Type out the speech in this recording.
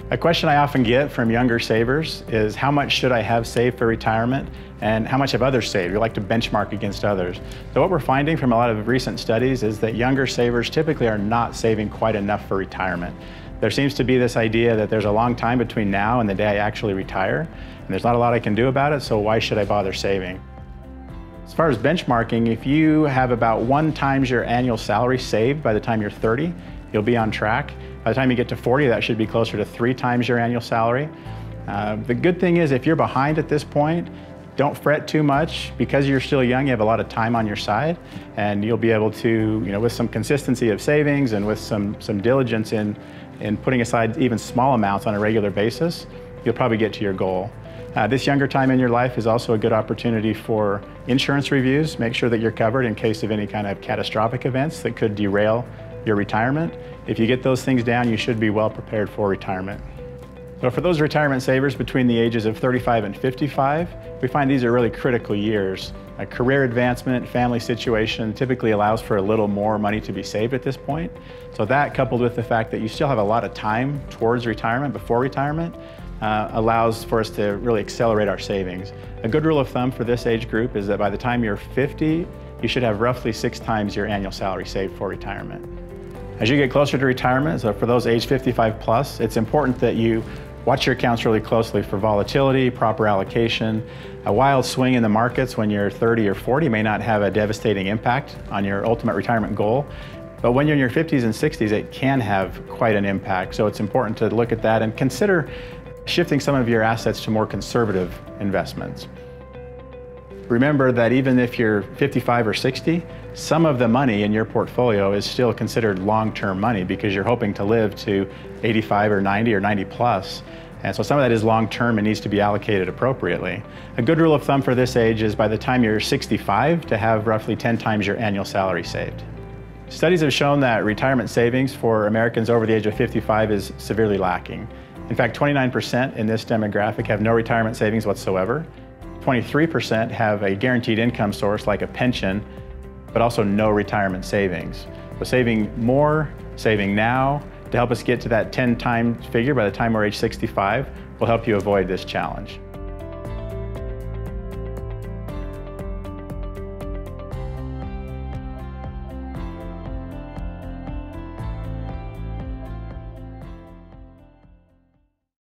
A question I often get from younger savers is how much should I have saved for retirement and how much have others saved? We like to benchmark against others. So what we're finding from a lot of recent studies is that younger savers typically are not saving quite enough for retirement. There seems to be this idea that there's a long time between now and the day I actually retire, and there's not a lot I can do about it, so why should I bother saving? As far as benchmarking, if you have about 1 times your annual salary saved by the time you're 30, you'll be on track. By the time you get to 40, that should be closer to 3 times your annual salary. The good thing is if you're behind at this point, don't fret too much. Because you're still young, you have a lot of time on your side, and you'll be able to, with some consistency of savings and with some diligence in putting aside even small amounts on a regular basis, you'll probably get to your goal. This younger time in your life is also a good opportunity for insurance reviews. Make sure that you're covered in case of any kind of catastrophic events that could derail your retirement. If you get those things down, you should be well prepared for retirement. So for those retirement savers between the ages of 35 and 55, we find these are really critical years. A career advancement, family situation typically allows for a little more money to be saved at this point. So that, coupled with the fact that you still have a lot of time towards retirement, before retirement, allows for us to really accelerate our savings. A good rule of thumb for this age group is that by the time you're 50, you should have roughly 6 times your annual salary saved for retirement. As you get closer to retirement, so for those age 55 plus, it's important that you watch your accounts really closely for volatility, proper allocation. A wild swing in the markets when you're 30 or 40 may not have a devastating impact on your ultimate retirement goal, but when you're in your 50s and 60s, it can have quite an impact. So it's important to look at that and consider shifting some of your assets to more conservative investments. Remember that even if you're 55 or 60, some of the money in your portfolio is still considered long-term money because you're hoping to live to 85 or 90 or 90 plus. And so some of that is long-term and needs to be allocated appropriately. A good rule of thumb for this age is by the time you're 65 to have roughly 10 times your annual salary saved. Studies have shown that retirement savings for Americans over the age of 55 is severely lacking. In fact, 29% in this demographic have no retirement savings whatsoever. 23% have a guaranteed income source like a pension, but also no retirement savings. So saving more, saving now, to help us get to that 10 times figure by the time we're age 65 will help you avoid this challenge.